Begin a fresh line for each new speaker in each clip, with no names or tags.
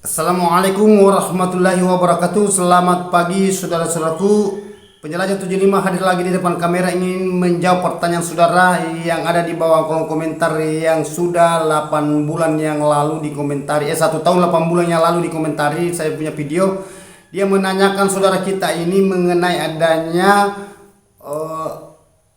Assalamualaikum warahmatullahi wabarakatuh. Selamat pagi saudara-saudaraku. Penjelajah 75 hadir lagi di depan kamera ingin menjawab pertanyaan saudara yang ada di bawah kolom komentar yang sudah 8 bulan yang lalu dikomentari. 1 tahun 8 bulan yang lalu dikomentari saya punya video. Dia menanyakan saudara kita ini mengenai adanya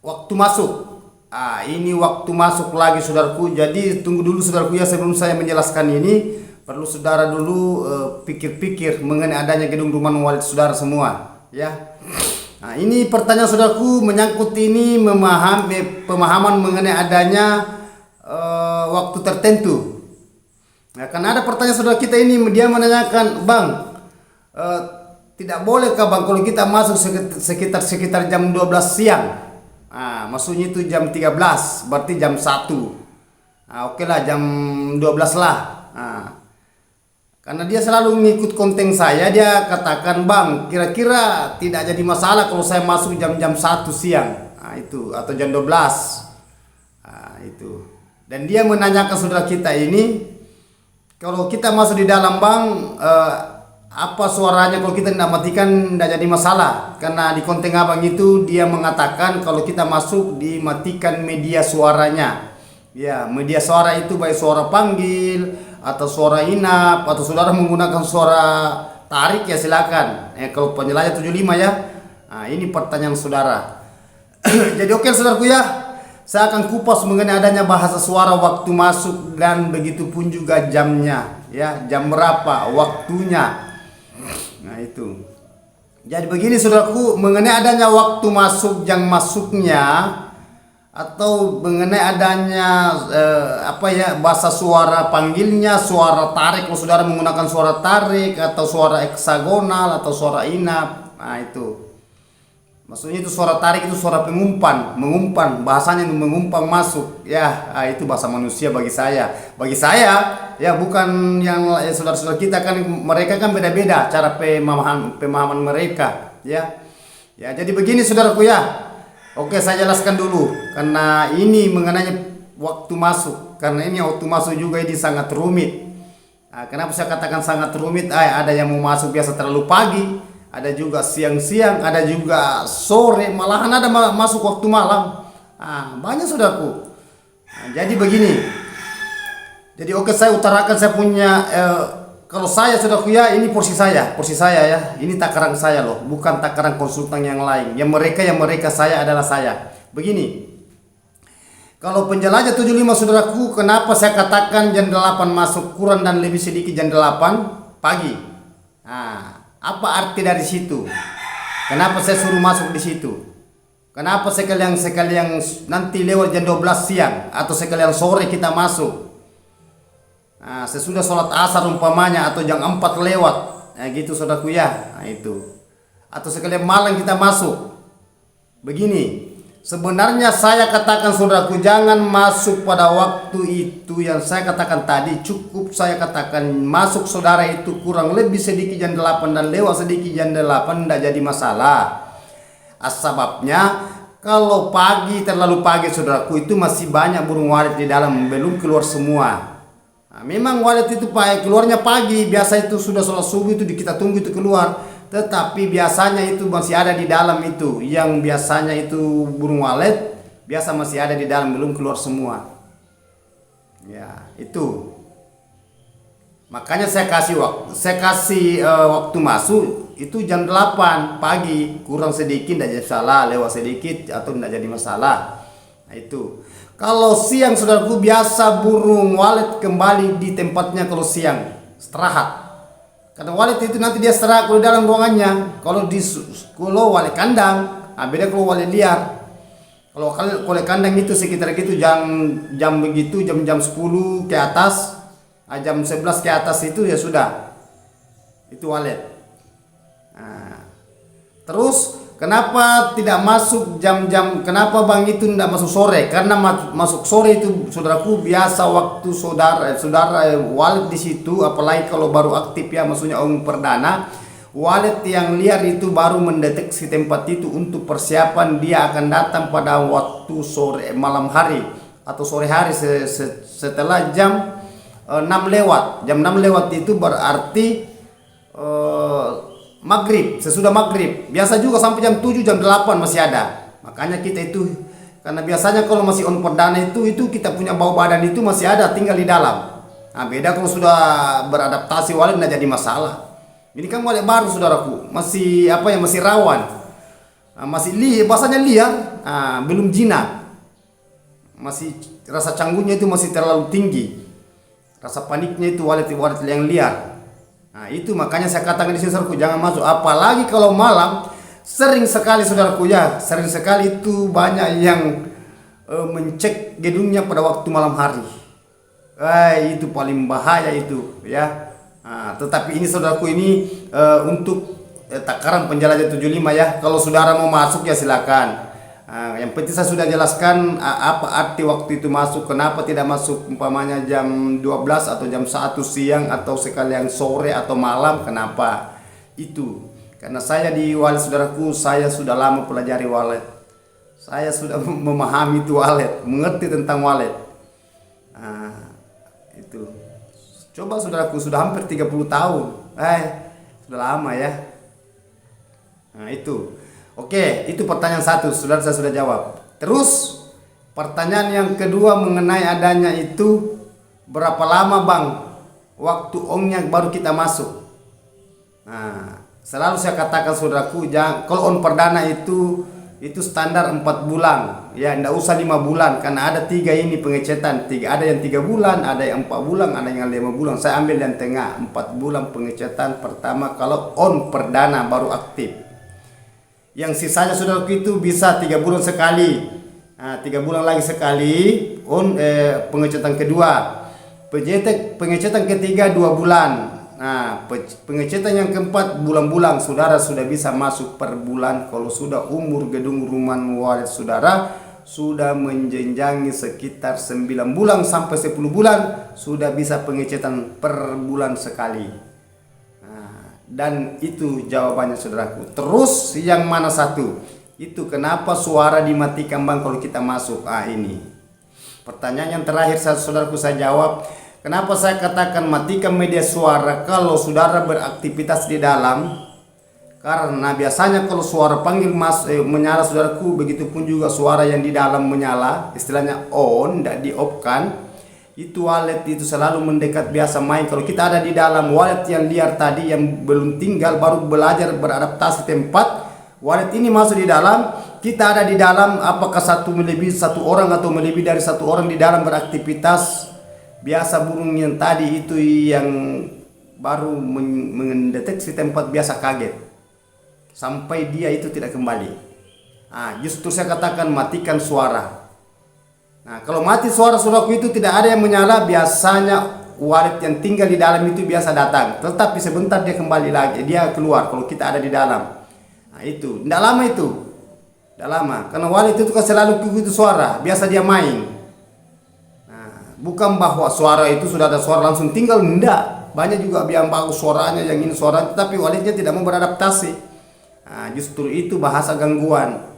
waktu masuk. Ini waktu masuk lagi saudaraku. Jadi tunggu dulu saudaraku ya, sebelum saya menjelaskan ini perlu saudara dulu pikir-pikir mengenai adanya gedung rumah walid saudara semua ya. Nah, ini pertanyaan saudaraku menyangkut ini pemahaman mengenai adanya waktu tertentu. Nah, karena ada pertanyaan saudara kita ini, dia menanyakan, "Bang, tidak bolehkah Bang kalau kita masuk sekitar jam 12 siang?" Maksudnya itu jam 13, berarti jam 1. Oke lah, jam 12 lah. Karena dia selalu ngikut konten saya, dia katakan, "Bang, kira-kira tidak jadi masalah kalau saya masuk jam-jam 1 siang." Itu atau jam 12. Itu. Dan dia menanyakan saudara kita ini, kalau kita masuk di dalam Bang, apa suaranya kalau kita tidak matikan tidak jadi masalah. Karena di konten abang itu dia mengatakan kalau kita masuk dimatikan media suaranya. Ya, media suara itu baik suara panggil atau suara inap atau saudara menggunakan suara tarik ya silakan. Kalau penjelajah 75 ya. Ini pertanyaan saudara. Jadi oke saudaraku ya, saya akan kupas mengenai adanya bahasa suara waktu masuk dan begitu pun juga jamnya ya, jam berapa waktunya. Itu. Jadi begini saudaraku, mengenai adanya waktu masuk, jam masuknya atau mengenai adanya bahasa suara panggilnya, suara tarik kalau saudara menggunakan suara tarik atau suara heksagonal atau suara inap. Itu maksudnya, itu suara tarik itu suara mengumpan, bahasanya itu mengumpan masuk ya. Itu bahasa manusia bagi saya ya, bukan yang saudara-saudara kita kan, mereka kan beda-beda cara pemahaman mereka ya. Jadi begini saudaraku ya. Oke, saya jelaskan dulu karena ini mengenai waktu masuk. Karena ini waktu masuk juga ini sangat rumit. Kenapa saya katakan sangat rumit? Ada yang mau masuk biasa terlalu pagi, ada juga siang-siang, ada juga sore, malahan ada masuk waktu malam. Banyak saudaraku. Jadi begini. Jadi oke, saya utarakan saya punya kalau saya saudaraku ya, ini porsi saya ya. Ini takaran saya loh, bukan takaran konsultan yang lain. Yang mereka saya adalah saya. Begini. Kalau penjelajah 75 saudaraku, kenapa saya katakan jam 8 masuk kurang dan lebih sedikit jam 8 pagi? Apa arti dari situ? Kenapa saya suruh masuk di situ? Kenapa sekalian nanti lewat jam 12 siang atau sekalian sore kita masuk? Sesudah sholat asar umpamanya atau jam 4 lewat gitu saudaraku ya. Itu. Atau sekalian malam kita masuk. Begini, sebenarnya saya katakan saudaraku, jangan masuk pada waktu itu yang saya katakan tadi. Cukup saya katakan masuk saudara itu kurang lebih sedikit jam 8 dan lewat sedikit jam 8 tidak jadi masalah. Sebabnya kalau terlalu pagi saudaraku, itu masih banyak burung walet di dalam, belum keluar semua. Memang walet itu keluarnya pagi, biasa itu sudah sholat subuh itu kita tunggu itu keluar. Tetapi biasanya itu masih ada di dalam itu, yang biasanya itu burung walet biasa masih ada di dalam, belum keluar semua. Ya, itu. Makanya saya kasih waktu masuk itu jam 8 pagi, kurang sedikit tidak jadi masalah, lewat sedikit atau tidak jadi masalah. Itu. Kalau siang saudaraku, biasa burung walet kembali di tempatnya kalau siang istirahat. Karena walet itu nanti dia istirahat di dalam ruangannya. Kalau walet kandang, beda kalau walet liar. Kalau walet kandang itu sekitar gitu jam begitu, jam 10 ke atas, jam 11 ke atas itu ya sudah. Itu walet. Terus kenapa tidak masuk jam-jam? Kenapa Bang itu tidak masuk sore? Karena masuk sore itu saudaraku biasa waktu saudara walet di situ, apalagi kalau baru aktif ya, maksudnya perdana. Walet yang liar itu baru mendeteksi tempat itu untuk persiapan dia akan datang pada waktu sore malam hari atau sore hari setelah jam 6 lewat. Jam 6 lewat itu berarti maghrib, sesudah maghrib. Biasa juga sampai jam 7, jam 8 masih ada. Makanya kita itu, karena biasanya kalau masih on perdana itu kita punya bau badan itu masih ada, tinggal di dalam. Nah, beda kalau sudah beradaptasi walet tidak jadi masalah. Ini kan walet baru saudaraku, masih masih rawan. Masih bahasanya liar, belum jinak. Masih rasa canggunya itu masih terlalu tinggi. Rasa paniknya itu walet yang liar. Nah, itu makanya saya katakan di sini saudaraku, jangan masuk. Apalagi kalau malam, sering sekali saudaraku ya, sering sekali itu banyak yang mencek gedungnya pada waktu malam hari. Itu paling bahaya itu ya. Tetapi ini saudaraku ini untuk takaran penjelajah 75 ya. Kalau saudara mau masuk ya silakan. Yang penting saya sudah jelaskan apa arti waktu itu masuk, kenapa tidak masuk umpamanya jam 12 atau jam 1 siang atau sekalian sore atau malam, kenapa itu. Karena saya di walet saudaraku, saya sudah lama pelajari walet. Saya sudah memahami itu walet, mengerti tentang walet. Itu. Coba saudaraku, sudah hampir 30 tahun. Sudah lama ya. Nah, itu. Oke, itu pertanyaan satu, saudara, saya sudah jawab. Terus pertanyaan yang kedua mengenai adanya itu berapa lama bang waktu ongnya baru kita masuk. Selalu saya katakan saudaraku, kalau on perdana itu standar 4 bulan ya, tidak usah 5 bulan, karena ada 3 ini pengecetan. Ada yang 3 bulan, ada yang 4 bulan, ada yang 5 bulan. Saya ambil yang tengah, 4 bulan pengecetan pertama kalau on perdana baru aktif. Yang sisanya saudaraku itu bisa 3 bulan sekali, 3 bulan lagi sekali on pengecetan kedua, pengecetan ketiga 2 bulan. Pengecetan yang keempat bulan-bulan, saudara sudah bisa masuk per bulan kalau sudah umur gedung rumah walet saudara sudah menjenjangi sekitar 9 bulan sampai 10 bulan, sudah bisa pengecetan per bulan sekali. Dan itu jawabannya saudaraku. Terus yang mana satu? Itu kenapa suara dimatikan bang kalau kita masuk? Ini pertanyaan yang terakhir saudaraku saya jawab. Kenapa saya katakan matikan media suara kalau saudara beraktivitas di dalam? Karena biasanya kalau suara panggil menyala saudaraku, begitupun juga suara yang di dalam menyala, istilahnya on, tidak di off kan. Itu walet itu selalu mendekat, biasa main. Kalau kita ada di dalam, walet yang liar tadi yang belum tinggal, baru belajar beradaptasi tempat, walet ini masuk di dalam, kita ada di dalam, apakah melebihi satu orang atau melebihi dari satu orang di dalam beraktivitas, biasa burung yang tadi itu yang baru mendeteksi tempat biasa kaget sampai dia itu tidak kembali. Justru saya katakan matikan suara. Kalau mati suara saudaraku itu tidak ada yang menyala, biasanya walet yang tinggal di dalam itu biasa datang, tetapi sebentar dia kembali lagi, dia keluar kalau kita ada di dalam. Itu tidak lama, tidak lama, karena walet itu kan selalu begitu suara, biasa dia main. Bukan bahwa suara itu sudah ada suara langsung tinggal, tidak. Banyak juga yang bagus suaranya, yang ini suara, tetapi waletnya tidak mau beradaptasi. Justru itu bahasa gangguan.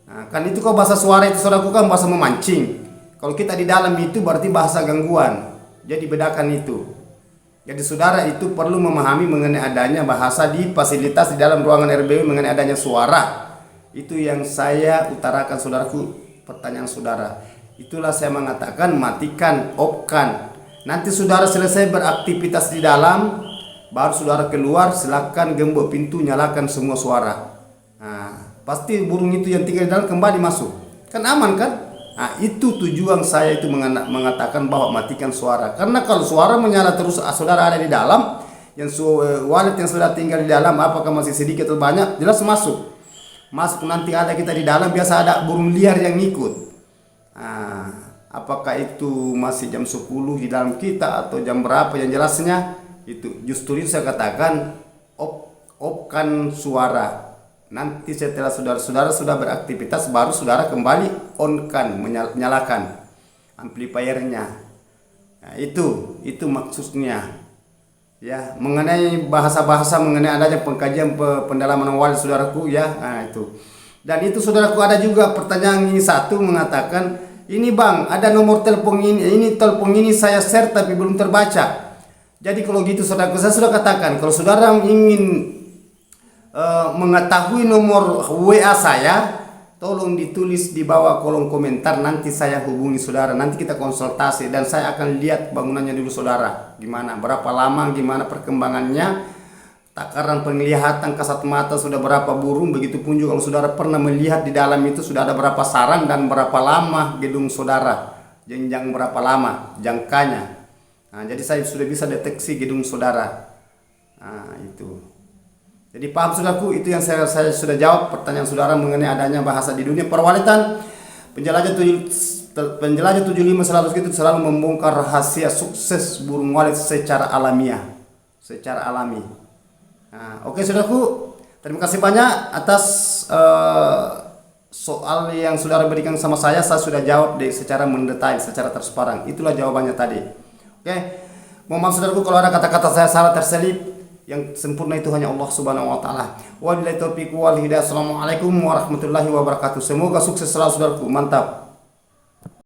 Kan itu kalau bahasa suara itu saudaraku kan bahasa memancing. Kalau kita di dalam itu berarti bahasa gangguan. Jadi bedakan itu. Jadi saudara itu perlu memahami mengenai adanya bahasa di fasilitas di dalam ruangan RBW mengenai adanya suara. Itu yang saya utarakan saudaraku, pertanyaan saudara. Itulah saya mengatakan matikan, off-kan. Nanti saudara selesai beraktivitas di dalam, baru saudara keluar, silakan gembok pintu, nyalakan semua suara. Pasti burung itu yang tinggal di dalam kembali masuk, kan aman kan? Itu tujuan saya itu mengatakan bahwa matikan suara. Karena kalau suara menyala terus, saudara ada di dalam, yang walet yang sudah tinggal di dalam, apakah masih sedikit atau banyak, jelas masuk. Nanti ada kita di dalam, biasa ada burung liar yang ngikut. Apakah itu masih jam 10 di dalam kita atau jam berapa, yang jelasnya itu justru itu saya katakan off-kan suara. Nanti setelah saudara sudah beraktivitas, baru saudara kembali on-kan, menyalakan amplifiernya. Itu maksudnya. Ya, mengenai bahasa-bahasa mengenai adanya pengkajian pendalaman walet saudaraku ya. Itu. Dan itu saudaraku ada juga pertanyaan ini satu mengatakan Ini bang, ada nomor telepon ini telepon ini saya share tapi belum terbaca. Jadi kalau gitu saudara, saya sudah katakan kalau saudara ingin mengetahui nomor WA saya, tolong ditulis di bawah kolom komentar, nanti saya hubungi saudara, nanti kita konsultasi dan saya akan lihat bangunannya dulu saudara, gimana, berapa lama, gimana perkembangannya, takaran penglihatan kasat mata sudah berapa burung, begitu pun juga kalau saudara pernah melihat di dalam itu sudah ada berapa sarang dan berapa lama gedung saudara, jenjang berapa lama jangkanya. Nah, jadi saya sudah bisa deteksi gedung saudara. Nah, itu. Jadi paham saudaraku, itu yang saya sudah jawab pertanyaan saudara mengenai adanya bahasa di dunia perwalitan. Penjelajah 75 itu selalu membongkar rahasia sukses burung walet secara alamiah, secara alami. Nah, oke saudaraku, terima kasih banyak atas soal yang saudara berikan sama saya sudah jawab secara mendetail, secara transparan. Itulah jawabannya tadi. Oke, mohon maaf saudaraku kalau ada kata-kata saya salah terselip. Yang sempurna itu hanya Allah Subhanahu wa taala. Wabillahi taufiq wal hidayah. Assalamualaikum warahmatullahi wabarakatuh. Semoga sukses selalu saudaraku. Mantap.